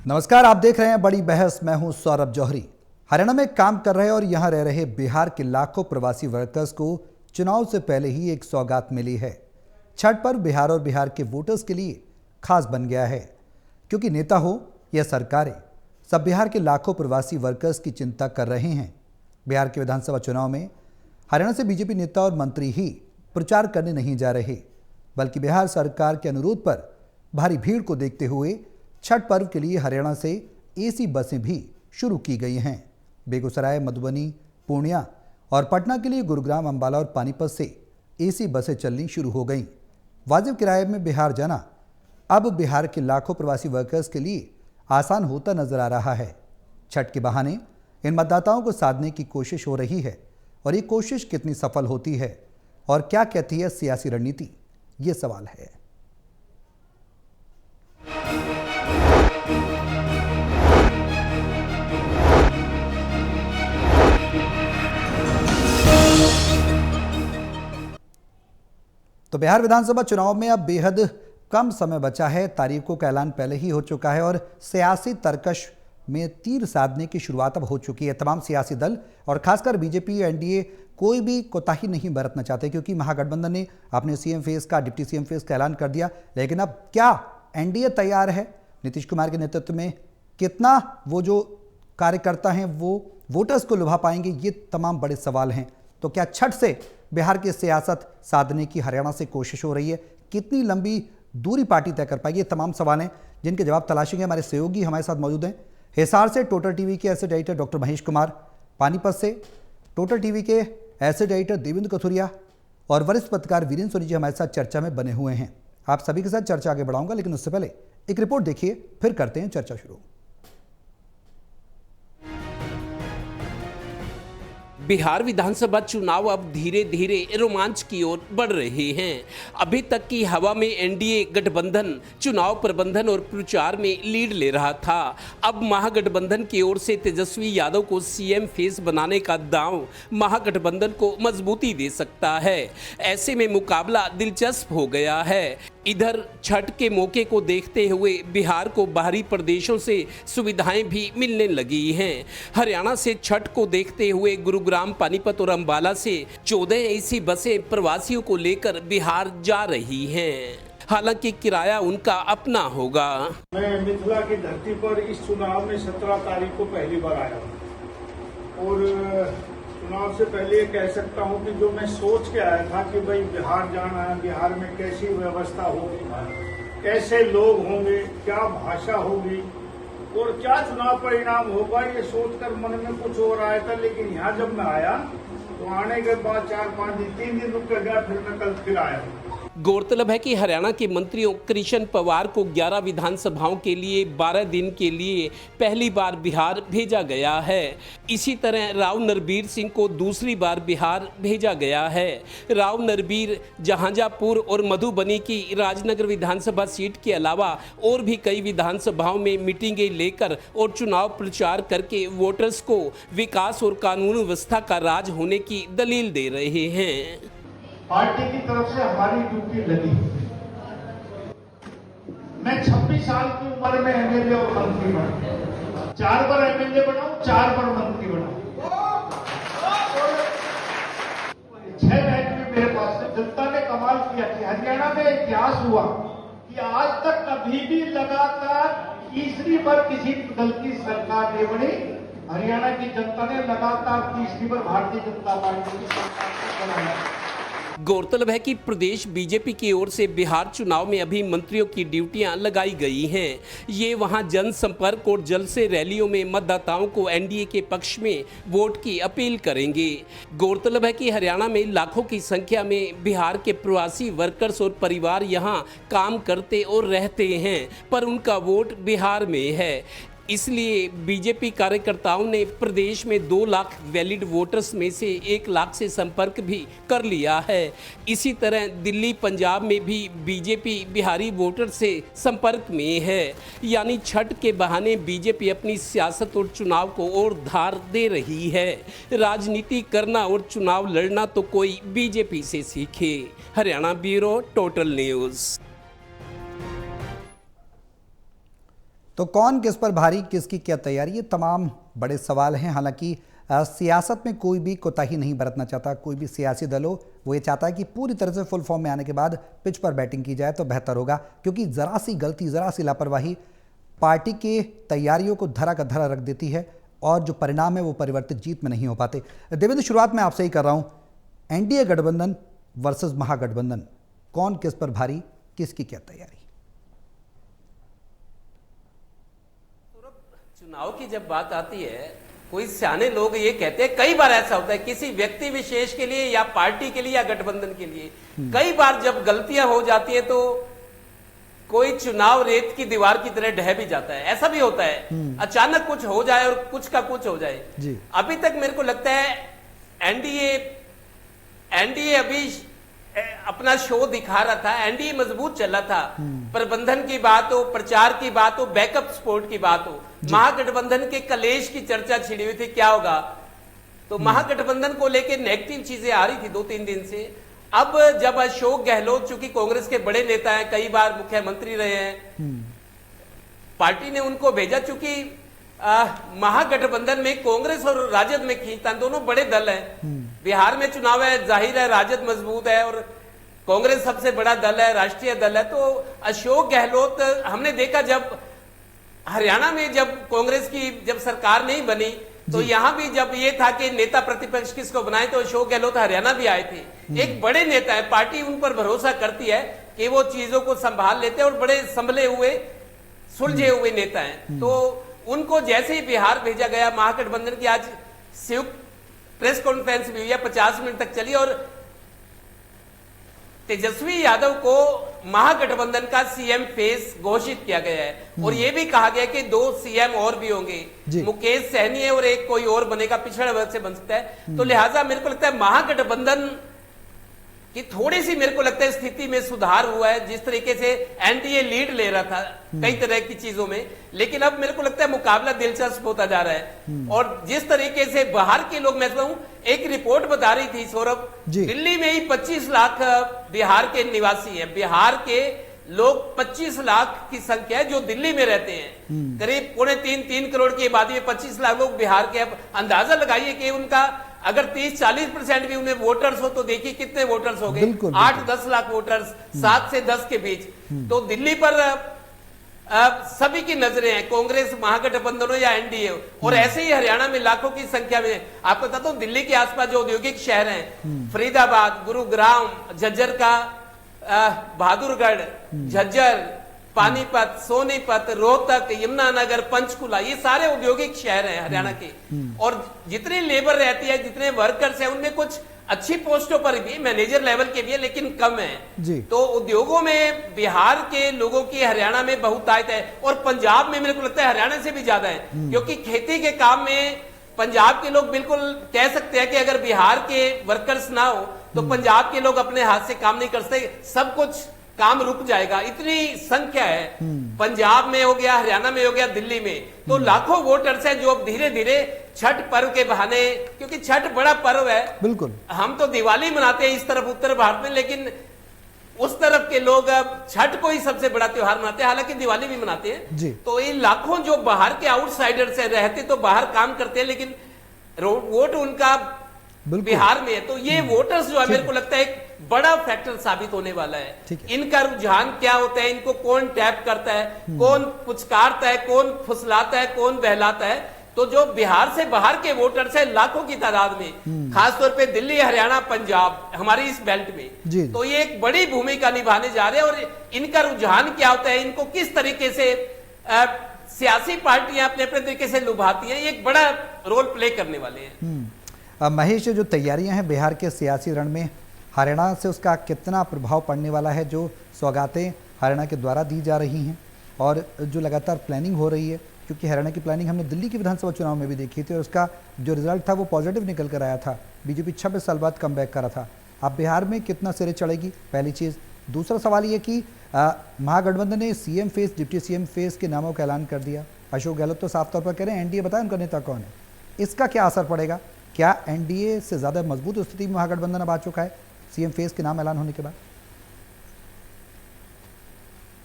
नमस्कार, आप देख रहे हैं बड़ी बहस। मैं हूं सौरभ जौहरी। हरियाणा में काम कर रहे और यहां रह रहे बिहार के लाखों प्रवासी वर्कर्स को चुनाव से पहले ही एक सौगात मिली है। छठ पर्व बिहार और बिहार के वोटर्स के लिए खास बन गया है, क्योंकि नेता हो या सरकारें, सब बिहार के लाखों प्रवासी वर्कर्स की चिंता कर रहे हैं। बिहार के विधानसभा चुनाव में हरियाणा से बीजेपी नेता और मंत्री ही प्रचार करने नहीं जा रहे, बल्कि बिहार सरकार के अनुरोध पर भारी भीड़ को देखते हुए छठ पर्व के लिए हरियाणा से एसी बसें भी शुरू की गई हैं। बेगूसराय, मधुबनी, पूर्णिया और पटना के लिए गुरुग्राम, अंबाला और पानीपत से एसी बसें चलनी शुरू हो गईं। वाजिब किराए में बिहार जाना अब बिहार के लाखों प्रवासी वर्कर्स के लिए आसान होता नजर आ रहा है। छठ के बहाने इन मतदाताओं को साधने की कोशिश हो रही है, और ये कोशिश कितनी सफल होती है और क्या कहती है सियासी रणनीति, ये सवाल है। तो बिहार विधानसभा चुनाव में अब बेहद कम समय बचा है। तारीखों का ऐलान पहले ही हो चुका है और सियासी तर्कश में तीर साधने की शुरुआत अब हो चुकी है। तमाम सियासी दल और खासकर बीजेपी, एनडीए कोई भी कोताही नहीं बरतना चाहते, क्योंकि महागठबंधन ने अपने सीएम फेस का, डिप्टी सीएम फेस का ऐलान कर दिया। लेकिन अब क्या एनडीए तैयार है? नीतीश कुमार के नेतृत्व में कितना वो जो कार्यकर्ता हैं वो वोटर्स को लुभा पाएंगे? ये तमाम बड़े सवाल हैं। तो क्या छठ से बिहार की सियासत साधने की हरियाणा से कोशिश हो रही है? कितनी लंबी दूरी पार्टी तय कर पाएगी? ये तमाम सवाल हैं जिनके जवाब तलाशेंगे। हमारे सहयोगी हमारे साथ मौजूद हैं। हिसार से टोटल टीवी के acid editor doctor Mahesh Kumar, Panipat से टोटल टीवी के एसिड एडिटर देवेंद्र कथुरिया और वरिष्ठ पत्रकार वीरेंद्र सोनी जी हमारे साथ चर्चा में बने हुए हैं। आप सभी के साथ चर्चा आगे बढ़ाऊंगा, लेकिन उससे पहले एक रिपोर्ट देखिए, फिर करते हैं चर्चा शुरू। बिहार विधानसभा चुनाव अब धीरे धीरे रोमांच की ओर बढ़ रहे हैं। अभी तक की हवा में एनडीए गठबंधन चुनाव प्रबंधन और प्रचार में लीड ले रहा था। अब महागठबंधन की ओर से तेजस्वी यादव को सीएम फेस बनाने का दांव महागठबंधन को मजबूती दे सकता है। ऐसे में मुकाबला दिलचस्प हो गया है। इधर छठ के मौके को देखते हुए बिहार को बाहरी प्रदेशों से सुविधाएं भी मिलने लगी हैं। हरियाणा से छठ को देखते हुए गुरुग्राम, पानीपत और अंबाला से 14 ऐसी बसें प्रवासियों को लेकर बिहार जा रही हैं। हालांकि किराया उनका अपना होगा। मैं मिथिला की धरती पर इस चुनाव में 17 तारीख को पहली बार आया हूँ, और चुनाव से पहले ये कह सकता हूँ कि जो मैं सोच के आया था कि भाई बिहार जाना है, बिहार में कैसी व्यवस्था होगी, कैसे लोग होंगे, क्या भाषा होगी और क्या चुनाव परिणाम होगा, ये सोचकर मन में कुछ और आया था। लेकिन यहाँ जब मैं आया तो आने के बाद 4-5 दिन, 3 दिन रुक कर गया, फिर मैं कल फिर आया। गौरतलब है कि हरियाणा के मंत्रियों कृष्ण पवार को 11 विधानसभाओं के लिए 12 दिन के लिए पहली बार बिहार भेजा गया है। इसी तरह राव नरबीर सिंह को दूसरी बार बिहार भेजा गया है। राव नरबीर जहांजापुर और मधुबनी की राजनगर विधानसभा सीट के अलावा और भी कई विधानसभाओं में मीटिंगें लेकर और चुनाव प्रचार करके वोटर्स को विकास और कानून व्यवस्था का राज होने की दलील दे रहे हैं। पार्टी की तरफ से हमारी ड्यूटी लगी। मैं 26 साल की उम्र में एमएलए और मंत्री बना, 4 बार एमएलए बना, 4 बार मंत्री बना। 6 महीने मेरे पास से जनता ने कमाल किया कि हरियाणा में इतिहास हुआ कि आज तक कभी भी लगातार तीसरी बार किसी दल की सरकार नहीं बनी। हरियाणा की जनता ने लगातार तीसरी बार भारतीय जनता पार्टी की सरकार बनाया। गौरतलब है कि प्रदेश बीजेपी की ओर से बिहार चुनाव में अभी मंत्रियों की ड्यूटियां लगाई गई हैं। ये वहां जनसंपर्क और जल्द से रैलियों में मतदाताओं को एनडीए के पक्ष में वोट की अपील करेंगे। गौरतलब है कि हरियाणा में लाखों की संख्या में बिहार के प्रवासी वर्कर्स और परिवार यहां काम करते और रहते हैं, पर उनका वोट बिहार में है। इसलिए बीजेपी कार्यकर्ताओं ने प्रदेश में 2 लाख वैलिड वोटर्स में से 1 लाख से संपर्क भी कर लिया है। इसी तरह दिल्ली, पंजाब में भी बीजेपी बिहारी वोटर से संपर्क में है। यानी छठ के बहाने बीजेपी अपनी सियासत और चुनाव को और धार दे रही है। राजनीति करना और चुनाव लड़ना तो कोई बीजेपी से सीखे। Haryana bureau, total news. तो कौन किस पर भारी, किसकी क्या तैयारी, ये तमाम बड़े सवाल हैं। हालांकि सियासत में कोई भी कोताही नहीं बरतना चाहता। कोई भी सियासी दल हो वो ये चाहता है कि पूरी तरह से फुल फॉर्म में आने के बाद पिच पर बैटिंग की जाए तो बेहतर होगा, क्योंकि ज़रा सी गलती, ज़रा सी लापरवाही पार्टी के तैयारियों को धरा का धरा रख देती है और जो परिणाम है वो परिवर्तित जीत में नहीं हो पाते। देवेंद्र, शुरुआत में आपसे ही कर रहा हूँ, एनडीए गठबंधन वर्सेस महागठबंधन, कौन किस पर भारी, किसकी क्या तैयारी? चुनाव की जब बात आती है, कोई सियाने लोग ये कहते हैं, कई बार ऐसा होता है किसी व्यक्ति विशेष के लिए या पार्टी के लिए या गठबंधन के लिए, कई बार जब गलतियां हो जाती है तो कोई चुनाव रेत की दीवार की तरह ढह भी जाता है। ऐसा भी होता है, अचानक कुछ हो जाए और कुछ का कुछ हो जाए जी। अभी तक मेरे को लगता है एनडीए अभी अपना शो दिखा रहा था, एनडीए मजबूत चल रहा था। प्रबंधन की बात हो, प्रचार की बात हो, बैकअप सपोर्ट की बात हो, महागठबंधन के कलेश की चर्चा छिड़ी हुई थी, क्या होगा। तो महागठबंधन को लेकर नेगेटिव चीजें आ रही थी 2-3 दिन से। अब जब अशोक गहलोत, चूंकि कांग्रेस के बड़े नेता हैं, कई बार मुख्यमंत्री रहे हैं, पार्टी ने उनको भेजा, चूंकि महागठबंधन में कांग्रेस और राजद में खींचतान, दोनों बड़े दल हैं। बिहार में चुनाव है, जाहिर है राजद मजबूत है और कांग्रेस सबसे बड़ा दल है, राष्ट्रीय दल है। तो अशोक गहलोत, हमने देखा जब हरियाणा में जब कांग्रेस की जब सरकार नहीं बनी तो यहां भी जब ये था कि नेता प्रतिपक्ष किसको बनाए, तो अशोक गहलोत हरियाणा भी आए थे। एक बड़े नेता है, पार्टी उन पर भरोसा करती है कि वो चीजों को संभाल लेते हैं और बड़े संभले हुए, सुलझे हुए नेता हैं। तो उनको जैसे ही बिहार भेजा गया, महागठबंधन की आज संयुक्त प्रेस कॉन्फ्रेंस भी हुई है, 50 मिनट तक चली और तेजस्वी यादव को महागठबंधन का सीएम फेस घोषित किया गया है और यह भी कहा गया कि 2 सीएम और भी होंगे, मुकेश सहनी है और एक कोई और बनेगा, पिछड़े वर्ग से बन सकता है। तो लिहाजा मेरे को लगता है महागठबंधन कि थोड़ी सी मेरे को लगता है स्थिति में सुधार हुआ है। जिस तरीके से एनडीए लीड ले रहा था कई तरह की चीजों में, लेकिन अब मेरे को लगता है मुकाबला दिलचस्प होता जा रहा है। और जिस तरीके से बाहर के लोग, मैं कहूं, एक रिपोर्ट बता रही थी सौरभ, दिल्ली में ही 25 लाख बिहार के निवासी हैं। बिहार के लोग 25 लाख की संख्या है जो दिल्ली में रहते हैं। करीब 2.5-3 करोड़ की आबादी में 25 लाख लोग बिहार के। अब अंदाजा लगाइए कि उनका अगर 30-40% भी उन्हें वोटर्स हो तो देखिए कितने वोटर्स हो गए, 8-10 लाख वोटर्स, 7 से 10 के बीच। तो दिल्ली पर सभी की नजरें हैं, कांग्रेस, महागठबंधन हो या एनडीए हो। और ऐसे ही हरियाणा में लाखों की संख्या में, आपको बताता हूं, दिल्ली के आसपास जो औद्योगिक शहर हैं, फरीदाबाद, गुरुग्राम, झज्जर का बहादुरगढ़, झज्जर, पानीपत, सोनीपत, रोहतक, यमुनानगर, पंचकुला, ये सारे औद्योगिक शहर हैं हरियाणा के। और जितने लेबर रहती है, जितने वर्कर्स हैं, उनमें कुछ अच्छी पोस्टों पर भी, मैनेजर लेवल के भी है, लेकिन कम है। तो उद्योगों में बिहार के लोगों की हरियाणा में बहुतायत है और पंजाब में मेरे को लगता है हरियाणा से भी ज्यादा है, क्योंकि खेती के काम में पंजाब के लोग बिल्कुल कह सकते हैं कि अगर बिहार के वर्कर्स ना हो तो पंजाब के लोग अपने हाथ से काम नहीं कर सकते, सब कुछ काम रुक जाएगा, इतनी संख्या है। पंजाब में हो गया, हरियाणा में हो गया, दिल्ली में। तो लाखों वोटर्स हैं जो अब धीरे धीरे छठ पर्व के बहाने, क्योंकि छठ बड़ा पर्व है, बिल्कुल, हम तो दिवाली मनाते हैं इस तरफ उत्तर भारत में, लेकिन उस तरफ के लोग अब छठ को ही सबसे बड़ा त्योहार मनाते हैं, हालांकि दिवाली भी मनाते हैं। तो ये लाखों जो बाहर के आउटसाइडर्स हैं, रहते तो बाहर काम करते हैं लेकिन वोट उनका बिहार में है। तो ये वोटर्स जो है, मेरे को लगता है एक बड़ा फैक्टर साबित होने वाला है। इनका रुझान क्या होता है, इनको कौन टैप करता है, कौन पुचकारता है, कौन फुसलाता है, कौन बहलाता है। तो जो बिहार से बाहर के वोटर्स हैं लाखों की तादाद में, खासतौर पे दिल्ली, हरियाणा, पंजाब, हमारी इस बेल्ट में, तो ये एक बड़ी भूमिका निभाने जा रहे हैं। और इनका रुझान क्या होता है, इनको किस तरीके से सियासी पार्टियां अपने अपने तरीके से लुभाती हैं, ये एक बड़ा रोल प्ले करने वाले हैं। महेश, जो तैयारियां हैं बिहार के सियासी रण में, हरियाणा से उसका कितना प्रभाव पड़ने वाला है? जो सौगातें हरियाणा के द्वारा दी जा रही हैं और जो लगातार प्लानिंग हो रही है, क्योंकि हरियाणा की प्लानिंग हमने दिल्ली की विधानसभा चुनाव में भी देखी थी और उसका जो रिजल्ट था वो पॉजिटिव निकल कर आया था। बीजेपी 26 साल बाद कम बैक करा था। अब बिहार में कितना सिरे चढ़ेगी, पहली चीज़। दूसरा सवाल ये कि महागठबंधन ने CM face, deputy CM face के नामों का ऐलान कर दिया। अशोक गहलोत तो साफ तौर पर कह रहे हैं एनडीए बताए उनका नेता कौन है। इसका क्या असर पड़ेगा? क्या एनडीए से ज़्यादा मजबूत स्थिति में महागठबंधन अब आ चुका है सीएम फेस के नाम ऐलान होने के बाद?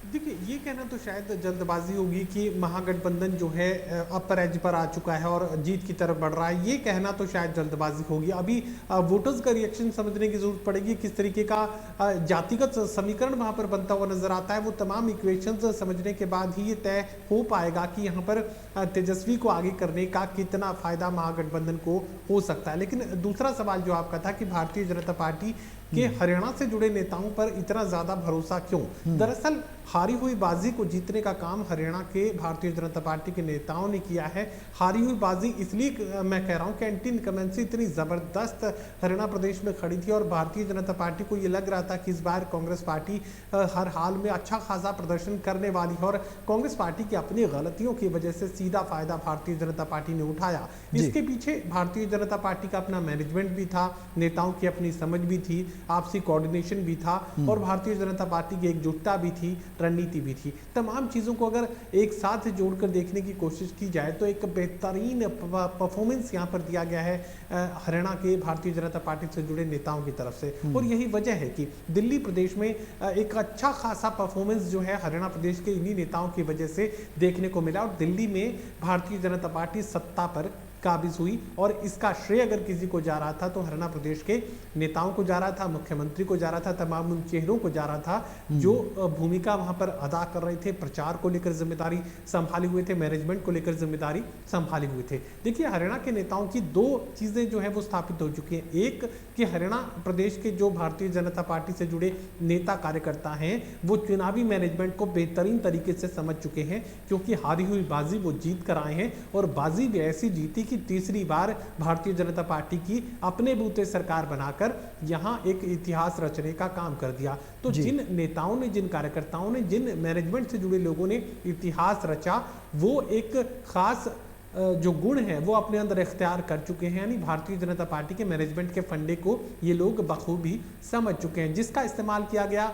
देखिए, ये कहना तो शायद जल्दबाजी होगी कि महागठबंधन जो है अपर एज पर आ चुका है और जीत की तरफ बढ़ रहा है। ये कहना तो शायद जल्दबाजी होगी। अभी वोटर्स का रिएक्शन समझने की जरूरत पड़ेगी, किस तरीके का जातिगत समीकरण वहां पर बनता हुआ नजर आता है। वो तमाम इक्वेशंस समझने के बाद ही ये तय हो पाएगा कि यहाँ पर तेजस्वी को आगे करने का कितना फायदा महागठबंधन को हो सकता है। लेकिन दूसरा सवाल जो आपका था कि भारतीय जनता पार्टी के हरियाणा से जुड़े नेताओं पर इतना ज्यादा भरोसा क्यों? दरअसल हारी हुई बाजी को जीतने का काम हरियाणा के भारतीय जनता पार्टी के नेताओं ने किया है। हारी हुई बाजी इसलिए मैं कह रहा हूं कि एंटी इनकमेंसी इतनी जबरदस्त हरियाणा प्रदेश में खड़ी थी और भारतीय जनता पार्टी को ये लग रहा था कि इस बार कांग्रेस पार्टी हर हाल में अच्छा खासा प्रदर्शन करने वाली है और कांग्रेस पार्टी की अपनी गलतियों की वजह से सीधा फायदा भारतीय जनता पार्टी ने उठाया। इसके पीछे भारतीय जनता पार्टी का अपना मैनेजमेंट भी था, नेताओं की अपनी समझ भी थी, आपसी कोऑर्डिनेशन भी था और भारतीय जनता पार्टी की एकजुटता भी थी, रणनीति भी थी। तमाम चीजों को अगर एक साथ जोड़कर देखने की कोशिश की जाए तो एक बेहतरीन परफॉर्मेंस यहां पर दिया गया है हरियाणा के भारतीय जनता पार्टी से जुड़े नेताओं की तरफ से। और यही वजह है कि दिल्ली प्रदेश में एक अच्छा खासा परफॉर्मेंस जो है हरियाणा प्रदेश के इन्हीं नेताओं की वजह से देखने को मिला और दिल्ली में भारतीय जनता पार्टी सत्ता पर काबिज हुई। और इसका श्रेय अगर किसी को जा रहा था तो हरियाणा प्रदेश के नेताओं को जा रहा था, मुख्यमंत्री को जा रहा था, तमाम उन चेहरों को जा रहा था जो भूमिका वहां पर अदा कर रहे थे, प्रचार को लेकर जिम्मेदारी संभाले हुए थे, मैनेजमेंट को लेकर जिम्मेदारी संभाले हुए थे। देखिए, हरियाणा के नेताओं की दो चीजें जो है वो स्थापित हो चुकी हैं। एक कि हरियाणा प्रदेश के जो भारतीय जनता पार्टी से जुड़े नेता कार्यकर्ता हैं वो चुनावी मैनेजमेंट को बेहतरीन तरीके से समझ चुके हैं, क्योंकि हारी हुई बाजी वो जीत कर आए हैं और बाजी भी ऐसी जीती कि तीसरी बार भारतीय जनता पार्टी की अपने बूते सरकार बनाकर यहां एक इतिहास रचने का काम कर दिया। तो जिन नेताओं ने, जिन कार्यकर्ताओं ने, जिन मैनेजमेंट से जुड़े लोगों ने इतिहास रचा, वो एक खास जो गुण है वो अपने अंदर इख्तियार कर चुके हैं। यानी भारतीय जनता पार्टी के मैनेजमेंट के फंडे को ये लोग बखूबी समझ चुके हैं, जिसका इस्तेमाल किया गया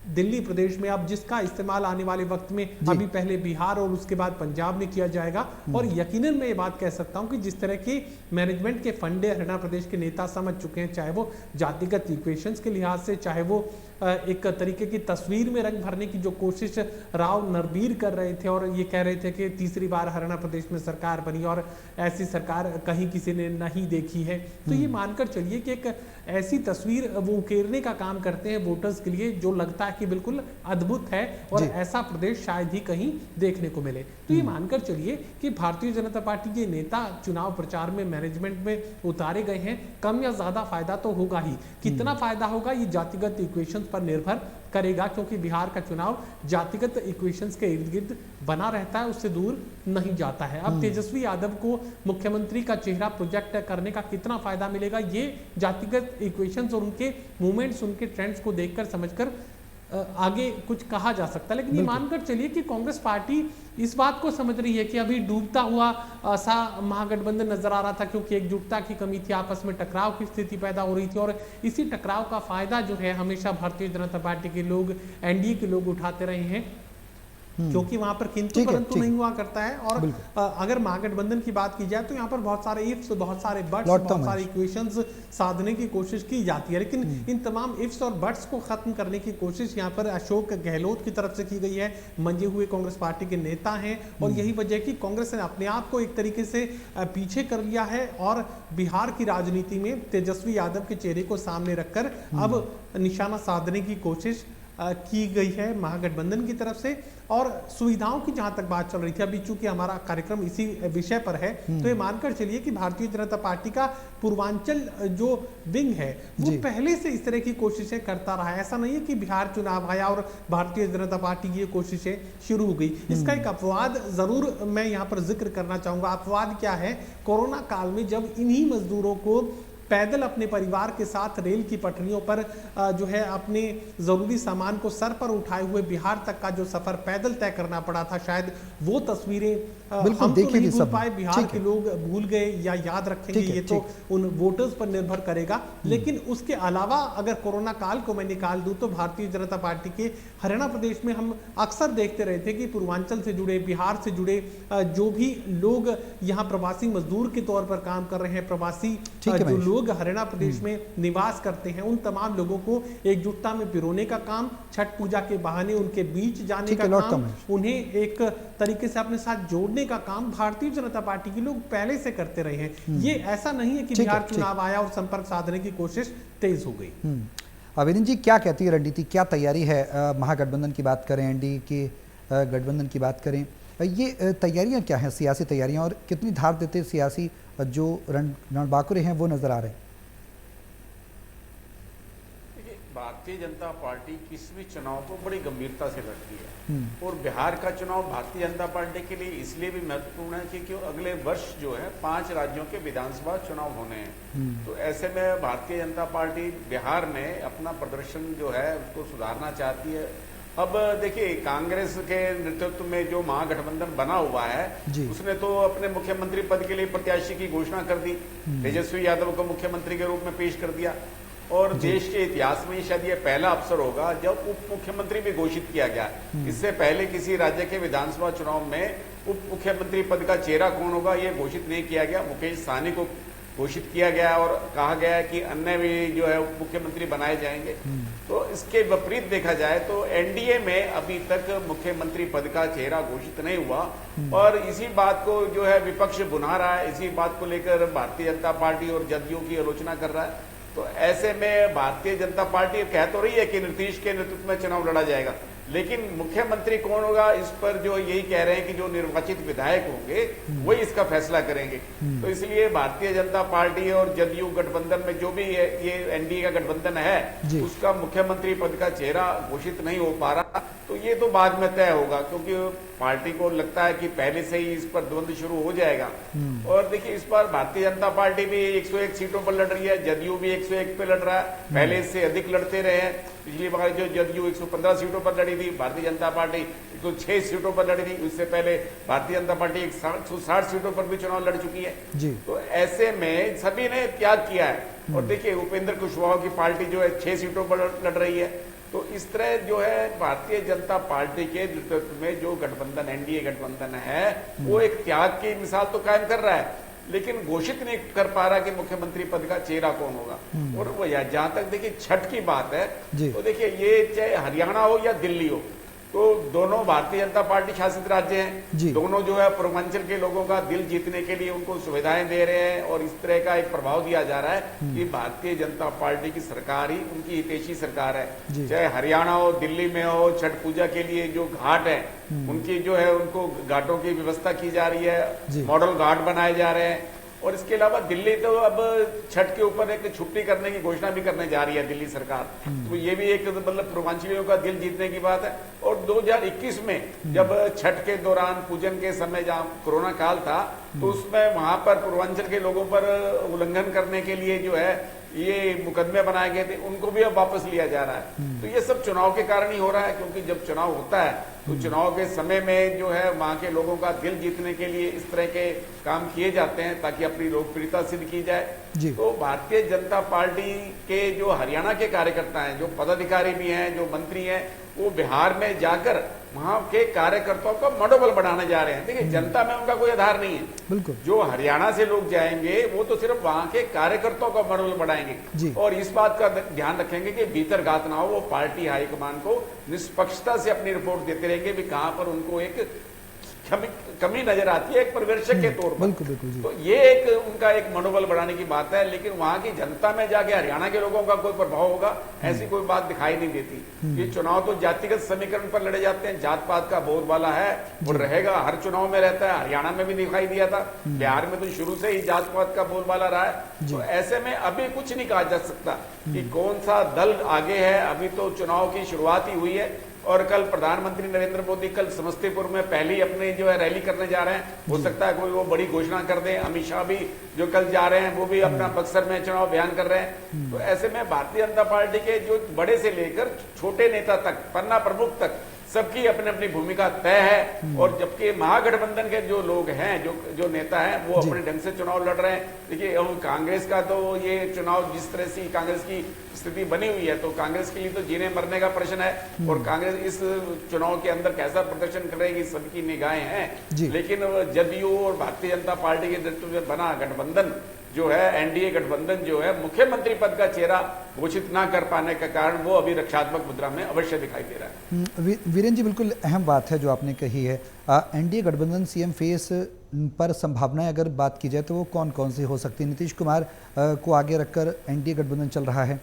दिल्ली प्रदेश में, अब जिसका इस्तेमाल आने वाले वक्त में अभी पहले बिहार और उसके बाद पंजाब में किया जाएगा। और यकीनन मैं ये बात कह सकता हूं कि जिस तरह के मैनेजमेंट के फंडे हरियाणा प्रदेश के नेता समझ चुके हैं, चाहे वो जातिगत इक्वेशंस के लिहाज से, चाहे वो एक तरीके की तस्वीर में रंग भरने की जो कोशिश राव नरबीर कर रहे थे और ये कह रहे थे कि तीसरी बार हरियाणा प्रदेश में सरकार बनी और ऐसी सरकार कहीं किसी ने नहीं देखी है, तो ये मानकर चलिए कि एक ऐसी तस्वीर वो उकेरने का काम करते हैं वोटर्स के लिए जो लगता है कि बिल्कुल अद्भुत है और ऐसा प्रदेश शायद ही कहीं देखने को मिले। तो ये मानकर चलिए कि भारतीय जनता पार्टी के नेता चुनाव प्रचार में, मैनेजमेंट में उतारे गए हैं। कम या ज्यादा फायदा तो होगा ही, कितना फायदा होगा ये जातिगत इक्वेशंस पर निर्भर करेगा, क्योंकि बिहार का चुनाव जातिगत इक्वेशंस के इर्द गिर्द बना रहता है, उससे दूर नहीं जाता है। अब तेजस्वी यादव को मुख्यमंत्री का चेहरा प्रोजेक्ट करने का कितना फायदा मिलेगा, ये जातिगत इक्वेशंस और उनके मूवमेंट्स, उनके ट्रेंड्स को देखकर समझकर आगे कुछ कहा जा सकता है। लेकिन ये मानकर चलिए कि कांग्रेस पार्टी इस बात को समझ रही है कि अभी डूबता हुआ सा महागठबंधन नजर आ रहा था, क्योंकि एकजुटता की कमी थी, आपस में टकराव की स्थिति पैदा हो रही थी और इसी टकराव का फायदा जो है हमेशा भारतीय जनता पार्टी के लोग, एनडीए के लोग उठाते रहे हैं, क्योंकि वहां पर किंतु परंतु नहीं हुआ करता है। और अगर महागठबंधन की बात की जाए तो यहाँ पर बहुत सारे इफ्स, बहुत सारे बट्स, बहुत सारे इक्वेशंस साधने की कोशिश की जाती है, लेकिन इन तमाम इफ्स और बट्स को खत्म करने की कोशिश यहाँ पर अशोक गहलोत की तरफ से की गई है। मंजे हुए कांग्रेस पार्टी के नेता हैं और यही वजह कि कांग्रेस ने अपने आप को एक तरीके से पीछे कर लिया है और बिहार की राजनीति में तेजस्वी यादव के चेहरे को सामने रखकर अब निशाना साधने की कोशिश की गई है महागठबंधन की तरफ से। और सुविधाओं की जहां तक बात चल रही थी, अभी चूंकि हमारा कार्यक्रम इसी विषय पर है, तो ये मानकर चलिए कि भारतीय जनता पार्टी का पूर्वांचल जो विंग है वो पहले से इस तरह की कोशिशें करता रहा है। ऐसा नहीं है कि बिहार चुनाव आया और भारतीय जनता पार्टी की ये कोशिशें शुरू हो गई। इसका एक अपवाद जरूर मैं यहाँ पर जिक्र करना चाहूंगा। अपवाद क्या है? कोरोना काल में जब इन्हीं मजदूरों को पैदल अपने परिवार के साथ रेल की पटरियों पर जो है अपने जरूरी सामान को सर पर उठाए हुए बिहार तक का जो सफर पैदल तय करना पड़ा था, शायद वो तस्वीरें हम तो नहीं भूल पाए, बिहार के लोग भूल गए या याद रखेंगे, ये तो उन वोटर्स पर निर्भर करेगा। लेकिन उसके अलावा अगर कोरोना काल को मैं निकाल दूं तो भारतीय जनता पार्टी के हरियाणा प्रदेश में हम अक्सर देखते रहे थे कि पूर्वांचल से जुड़े, बिहार से जुड़े जो भी लोग यहाँ प्रवासी मजदूर के तौर पर काम कर रहे हैं, प्रवासी जो लोग लोग हरियाणा प्रदेश में निवास करते हैं, उन तमाम लोगों को एकजुटता में पिरोने का काम, छठ पूजा के बहाने उनके बीच जाने का काम, उन्हें एक तरीके से अपने साथ जोड़ने का काम भारतीय जनता पार्टी के लोग पहले से करते रहे हैं। ये ऐसा नहीं है कि बिहार चुनाव आया और संपर्क साधने की कोशिश तेज हो गई। अविनीत जी, क्या कहती है रणनीति, क्या तैयारी है? महागठबंधन की बात करें, एनडीए के गठबंधन की बात करें, ये तैयारियां क्या हैं, सियासी तैयारियां, और कितनी धार देते सियासी जो रणबांकुरे हैं वो नजर आ रहे हैं? भारतीय जनता पार्टी किसी भी चुनाव को बड़ी गंभीरता से लड़ती है और बिहार का चुनाव भारतीय जनता पार्टी के लिए इसलिए भी महत्वपूर्ण है क्योंकि अगले वर्ष जो है 5 राज्यों के विधानसभा चुनाव होने हैं। तो ऐसे में भारतीय जनता पार्टी बिहार में अपना प्रदर्शन जो है उसको सुधारना चाहती है। अब देखिए, कांग्रेस के नेतृत्व में जो महागठबंधन बना हुआ है उसने तो अपने मुख्यमंत्री पद के लिए प्रत्याशी की घोषणा कर दी, तेजस्वी यादव को मुख्यमंत्री के रूप में पेश कर दिया और देश के इतिहास में शायद ये पहला अवसर होगा जब उप मुख्यमंत्री भी घोषित किया गया। इससे पहले किसी राज्य के विधानसभा चुनाव में उप मुख्यमंत्री पद का चेहरा कौन होगा ये घोषित नहीं किया गया। मुकेश सहनी को घोषित किया गया और कहा गया है कि अन्य भी जो है उप मुख्यमंत्री बनाए जाएंगे। तो इसके विपरीत देखा जाए तो एनडीए में अभी तक मुख्यमंत्री पद का चेहरा घोषित नहीं हुआ और इसी बात को जो है विपक्ष भुना रहा है, इसी बात को लेकर भारतीय जनता पार्टी और जदयू की आलोचना कर रहा है। तो ऐसे में भारतीय जनता पार्टी कह तो रही है कि नीतीश के नेतृत्व में चुनाव लड़ा जाएगा, लेकिन मुख्यमंत्री कौन होगा इस पर जो यही कह रहे हैं कि जो निर्वाचित विधायक होंगे वही इसका फैसला करेंगे। तो इसलिए भारतीय जनता पार्टी और जदयू गठबंधन में जो भी ये एनडीए का गठबंधन है उसका मुख्यमंत्री पद का चेहरा घोषित नहीं हो पा रहा। तो ये तो बाद में तय होगा क्योंकि पार्टी को लगता है कि पहले से ही इस पर द्वंद्व शुरू हो जाएगा। और देखिए, इस बार भारतीय जनता पार्टी भी 101 सीटों पर लड़ रही है, जदयू भी 101 पे लड़ रहा है, पहले इससे अधिक लड़ते रहे हैं। पिछली बार जो जदयू 115 सीटों पर लड़ी थी, भारतीय जनता पार्टी 106 सीटों पर लड़ी थी, उससे पहले भारतीय जनता पार्टी 160 सीटों पर भी चुनाव लड़ चुकी है। तो ऐसे में सभी ने त्याग किया है और देखिए उपेंद्र कुशवाहा की पार्टी जो है 6 सीटों पर लड़ रही है। तो इस तरह जो है भारतीय जनता पार्टी के नेतृत्व में जो गठबंधन एनडीए गठबंधन है वो एक त्याग की मिसाल तो कायम कर रहा है, लेकिन घोषित नहीं कर पा रहा कि मुख्यमंत्री पद का चेहरा कौन होगा। और वो जहां तक देखिए छठ की बात है तो देखिए ये चाहे हरियाणा हो या दिल्ली हो तो दोनों भारतीय जनता पार्टी शासित राज्य हैं, दोनों जो है पूर्वांचल के लोगों का दिल जीतने के लिए उनको सुविधाएं दे रहे हैं और इस तरह का एक प्रभाव दिया जा रहा है कि भारतीय जनता पार्टी की सरकार ही उनकी हितैषी सरकार है। चाहे हरियाणा हो, दिल्ली में हो, छठ पूजा के लिए जो घाट है उनकी जो है उनको घाटों की व्यवस्था की जा रही है, मॉडल घाट बनाए जा रहे हैं। और इसके अलावा दिल्ली तो अब छठ के ऊपर एक छुट्टी करने की घोषणा भी करने जा रही है दिल्ली सरकार। तो ये भी एक मतलब पूर्वांचलियों का दिल जीतने की बात है। और 2021 में जब छठ के दौरान पूजन के समय जहाँ कोरोना काल था तो उसमें वहां पर पूर्वांचल के लोगों पर उल्लंघन करने के लिए जो है ये मुकदमे बनाए गए थे, उनको भी अब वापस लिया जा रहा है। तो ये सब चुनाव के कारण ही हो रहा है क्योंकि जब चुनाव होता है तो चुनाव के समय में जो है वहां के लोगों का दिल जीतने के लिए इस तरह के काम किए जाते हैं ताकि अपनी लोकप्रियता सिद्ध की जाए। तो भारतीय जनता पार्टी के जो हरियाणा के कार्यकर्ता हैं, जो पदाधिकारी भी हैं, जो मंत्री हैं, वो बिहार में जाकर वहां के कार्यकर्ताओं का मनोबल बढ़ाने जा रहे हैं। देखिए, जनता में उनका कोई आधार नहीं है, बिल्कुल। जो हरियाणा से लोग जाएंगे वो तो सिर्फ वहां के कार्यकर्ताओं का मनोबल बढ़ाएंगे और इस बात का ध्यान रखेंगे कि भीतर घात ना हो। वो पार्टी हाईकमान को निष्पक्षता से अपनी रिपोर्ट देते रहेंगे भी कहां पर उनको एक कमी नजर आती है एक पर्यवेक्षक के तौर पर। तो ये एक उनका एक मनोबल बढ़ाने की बात है, लेकिन वहां की जनता में जाके हरियाणा के लोगों का कोई प्रभाव होगा ऐसी कोई बात दिखाई नहीं देती। ये चुनाव तो जातिगत समीकरण पर लड़े जाते हैं, जात पात का बोलबाला है वो रहेगा, हर चुनाव में रहता है। हरियाणा में भी दिखाई दिया था, बिहार में तो शुरू से ही जात पात का बोलबाला रहा है। तो ऐसे में अभी कुछ नहीं कहा जा सकता कि कौन सा दल आगे है, अभी तो चुनाव की शुरुआत ही हुई है। और कल प्रधानमंत्री नरेंद्र मोदी कल समस्तीपुर में पहली अपने जो है रैली करने जा रहे हैं, हो सकता है कोई वो बड़ी घोषणा कर दे। अमित शाह भी जो कल जा रहे हैं वो भी अपना बक्सर में चुनाव अभियान कर रहे हैं। तो ऐसे में भारतीय जनता पार्टी के जो बड़े से लेकर छोटे नेता तक, पन्ना प्रमुख तक, सबकी अपनी अपनी भूमिका तय है। और जबकि महागठबंधन के जो लोग हैं, जो नेता हैं, वो अपने ढंग से चुनाव लड़ रहे हैं। देखिए, कांग्रेस का तो ये चुनाव जिस तरह से कांग्रेस की स्थिति बनी हुई है तो कांग्रेस के लिए तो जीने मरने का प्रश्न है और कांग्रेस इस चुनाव के अंदर कैसा प्रदर्शन करेगी सबकी निगाहें हैं। लेकिन जदयू और भारतीय जनता पार्टी के नेतृत्व में बना गठबंधन जो है एनडीए गठबंधन जो है मुख्यमंत्री पद का चेहरा घोषित ना कर पाने के कारण वो अभी रक्षात्मक मुद्रा में अवश्य दिखाई दे रहा है। वीरेंद्र जी, बिल्कुल अहम बात है जो आपने कही है। एनडीए गठबंधन सीएम फेस पर संभावनाएं अगर बात की जाए तो वो कौन कौन सी हो सकती है? नीतीश कुमार को आगे रखकर एनडीए गठबंधन चल रहा है,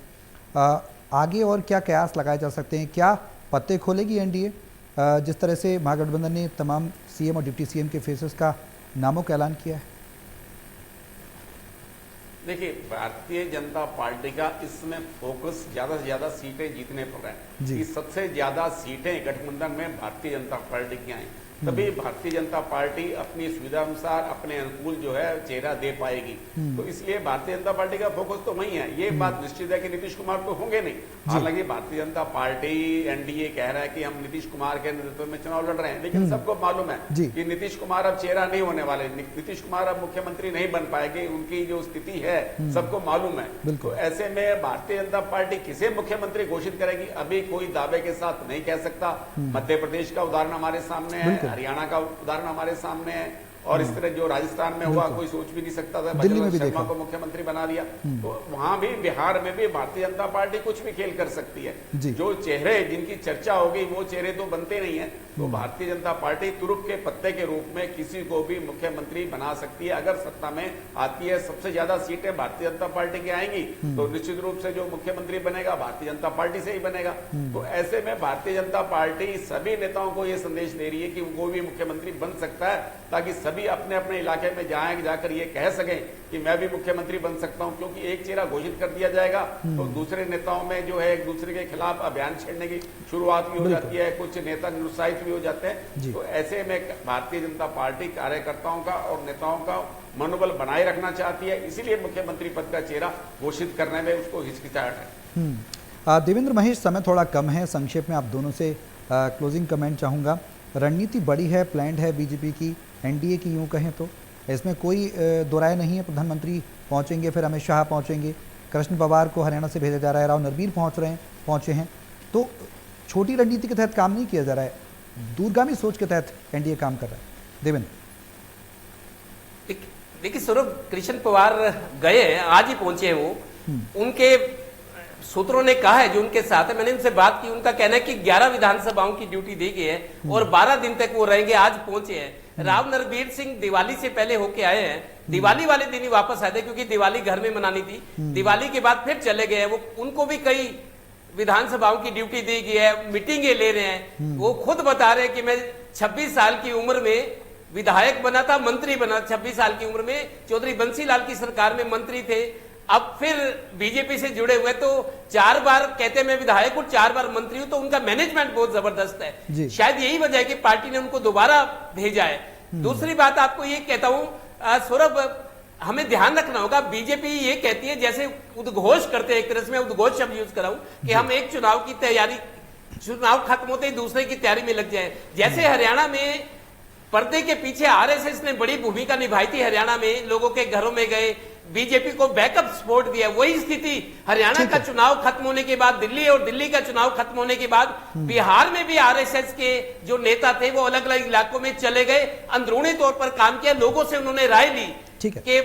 आगे और क्या कयास लगाए जा सकते हैं? क्या पत्ते खोलेगी एनडीए जिस तरह से महागठबंधन ने तमाम सीएम और डिप्टी सीएम के फेसेस का नामों का ऐलान किया है? देखिए, भारतीय जनता पार्टी का इसमें फोकस ज्यादा से ज्यादा सीटें जीतने पर है कि सबसे ज्यादा सीटें गठबंधन में भारतीय जनता पार्टी की आई, तभी भारतीय जनता पार्टी अपनी सुविधा अनुसार अपने अनुकूल जो है चेहरा दे पाएगी। तो इसलिए भारतीय जनता पार्टी का फोकस तो वही है। ये बात निश्चित है कि नीतीश कुमार तो होंगे नहीं। हालांकि भारतीय जनता पार्टी एनडीए कह रहा है कि हम नीतीश कुमार के नेतृत्व में चुनाव लड़ रहे हैं, लेकिन सबको मालूम है कि नीतीश कुमार अब चेहरा नहीं होने वाले, नीतीश कुमार अब मुख्यमंत्री नहीं बन पाएंगे। उनकी जो स्थिति है सबको मालूम है। तो ऐसे में भारतीय जनता पार्टी किसे मुख्यमंत्री घोषित करेगी अभी कोई दावे के साथ नहीं कह सकता। मध्य प्रदेश का उदाहरण हमारे सामने है, हरियाणा का उदाहरण हमारे सामने है, और इस तरह जो राजस्थान में हुआ कोई सोच भी नहीं सकता था, भगवंत शर्मा को मुख्यमंत्री बना दिया। तो वहां भी बिहार में भी भारतीय जनता पार्टी कुछ भी खेल कर सकती है। जो चेहरे जिनकी चर्चा होगी वो चेहरे तो बनते नहीं है। तो भारतीय जनता पार्टी तुरुप के पत्ते के रूप में किसी को भी मुख्यमंत्री बना सकती है अगर सत्ता में आती है। सबसे ज्यादा सीटें भारतीय जनता पार्टी की आएंगी तो निश्चित रूप से जो मुख्यमंत्री बनेगा भारतीय जनता पार्टी से ही बनेगा। तो ऐसे में भारतीय जनता पार्टी सभी नेताओं को यह संदेश दे रही है कि वो भी मुख्यमंत्री बन सकता है, ताकि सभी अपने अपने इलाके में जाकर ये कह सकें कि मैं भी मुख्यमंत्री बन सकता हूं। क्योंकि एक चेहरा घोषित कर दिया जाएगा तो दूसरे नेताओं में जो है एक दूसरे के खिलाफ अभियान छेड़ने की शुरुआत भी हो जाती है, कुछ नेता निरुत्साहित भी हो जाते हैं। तो ऐसे में भारतीय जनता पार्टी कार्यकर्ताओं का और नेताओं का मनोबल बनाए रखना चाहती है, इसीलिए मुख्यमंत्री पद का चेहरा घोषित करने में उसको हिचकिचाहट है। देवेंद्र महेश, समय थोड़ा कम है, संक्षेप में आप दोनों से क्लोजिंग कमेंट चाहूंगा। रणनीति बड़ी है, प्लान्ड है बीजेपी की, एनडीए की यूं कहें तो इसमें कोई दो राय नहीं है। प्रधानमंत्री पहुंचेंगे, फिर अमित शाह पहुंचेंगे, कृष्ण पवार को हरियाणा से भेजा जा रहा है, राव नरबीर पहुंचे हैं। तो छोटी रणनीति के तहत काम नहीं किया जा रहा है, दूरगामी सोच के तहत एनडीए काम कर रहा है। देवेंद्र, देखिए सौरभ, कृष्ण पवार गए हैं, आज ही पहुंचे हैं वो। उनके सूत्रों ने कहा है जो उनके साथ है, मैंने उनसे बात की, उनका कहना है कि 11 विधानसभाओं की ड्यूटी दी गई है और 12 दिन तक वो रहेंगे। आज पहुंचे हैं। राव नरबीर सिंह दिवाली से पहले होके आए हैं, दिवाली वाले दिन ही वापस आए थे क्योंकि दिवाली घर में मनानी थी। दिवाली के बाद फिर चले गए। वो उनको भी कई विधानसभाओं की ड्यूटी दी गई है, मीटिंगे ले रहे हैं। वो खुद बता रहे हैं कि मैं 26 साल की उम्र में विधायक बना था, मंत्री बना। 26 साल की उम्र में चौधरी बंसीलाल की सरकार में मंत्री थे, अब फिर बीजेपी से जुड़े हुए। तो 4 बार कहते हैं मैं विधायक हूं, 4 बार मंत्री हूं। तो उनका मैनेजमेंट बहुत जबरदस्त है। शायद यही वजह है कि पार्टी ने उनको दोबारा भेजा है। दूसरी बात आपको ये कहता हूं सौरभ, हमें ध्यान रखना होगा, बीजेपी ये कहती है, जैसे उद्घोष करते हैं, एक तरह से मैं उद्घोष शब्द यूज कराऊं कि हम एक चुनाव की तैयारी, चुनाव खत्म होते ही दूसरे की तैयारी में लग जाए। जैसे हरियाणा में पर्दे के पीछे आरएसएस ने बड़ी भूमिका निभाई थी, हरियाणा में लोगों के घरों में गए, बीजेपी को बैकअप सपोर्ट दिया। वही स्थिति हरियाणा का चुनाव खत्म होने के बाद, दिल्ली और दिल्ली का चुनाव खत्म होने के बाद बिहार में भी आरएसएस के जो नेता थे वो अलग अलग इलाकों में चले गए, अंदरूनी तौर पर काम किया, लोगों से उन्होंने राय ली कि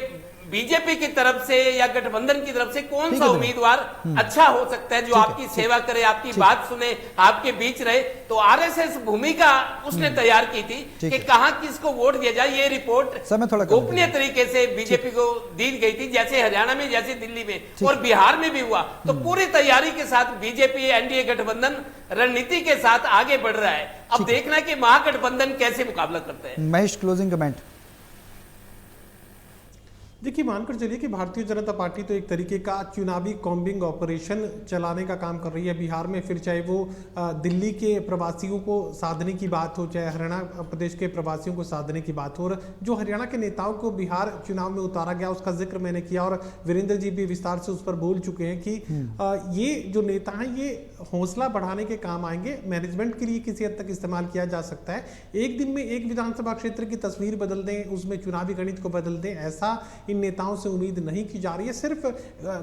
बीजेपी की तरफ से या गठबंधन की तरफ से कौन सा उम्मीदवार अच्छा हो सकता है जो आपकी सेवा करे, आपकी बात सुने, आपके बीच रहे। तो आरएसएस भूमिका उसने तैयार की थी कि कहां किसको वोट दिया जाए। ये रिपोर्ट गोपनीय तरीके से बीजेपी को दी गई थी, जैसे हरियाणा में, जैसे दिल्ली में और बिहार में भी हुआ। तो पूरी तैयारी के साथ बीजेपी एनडीए गठबंधन रणनीति के साथ आगे बढ़ रहा है। अब देखना है कि महागठबंधन कैसे मुकाबला करते हैं। Mahesh, closing comment. देखिए, मानकर चलिए कि भारतीय जनता पार्टी तो एक तरीके का चुनावी कॉम्बिंग ऑपरेशन चलाने का काम कर रही है बिहार में, फिर चाहे वो दिल्ली के प्रवासियों को साधने की बात हो, चाहे हरियाणा प्रदेश के प्रवासियों को साधने की बात हो। और जो हरियाणा के नेताओं को बिहार चुनाव में उतारा गया उसका जिक्र मैंने किया और वीरेंद्र जी भी विस्तार से उस पर बोल चुके हैं कि ये जो नेता हैं ये हौसला बढ़ाने के काम आएंगे, मैनेजमेंट के लिए किसी हद तक इस्तेमाल किया जा सकता है। एक दिन में एक विधानसभा क्षेत्र की तस्वीर बदल दें, उसमें चुनावी गणित को बदल दें, ऐसा इन नेताओं से उम्मीद नहीं की जा रही है। सिर्फ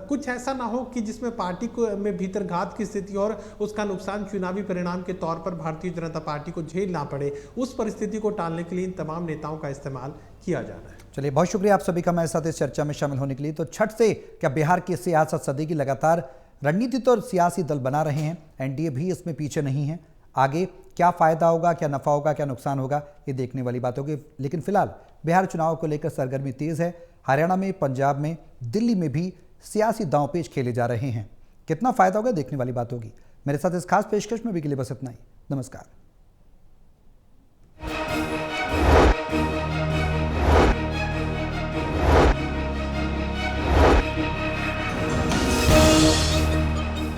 कुछ ऐसा ना हो कि जिसमें पार्टी को में भीतर घात की स्थिति और उसका नुकसान चुनावी परिणाम के तौर पर भारतीय जनता पार्टी को झेलना पड़े, उस परिस्थिति को टालने के लिए इन तमाम नेताओं का इस्तेमाल किया जा रहा है। चलिए, बहुत शुक्रिया आप सभी का हमारे साथ इस चर्चा में शामिल होने के लिए। तो छठ से क्या बिहार की सियासत सदी की लगातार रणनीति तो सियासी दल बना रहे हैं, एनडीए भी इसमें पीछे नहीं है। आगे क्या फायदा होगा, क्या नफा होगा, क्या नुकसान होगा, ये देखने वाली बात होगी। लेकिन फिलहाल बिहार चुनाव को लेकर सरगर्मी तेज है। हरियाणा में, पंजाब में, दिल्ली में भी सियासी दांवपेच खेले जा रहे हैं। कितना फायदा होगा देखने वाली बात होगी। मेरे साथ इस खास पेशकश में भी के लिए बस इतना ही। नमस्कार।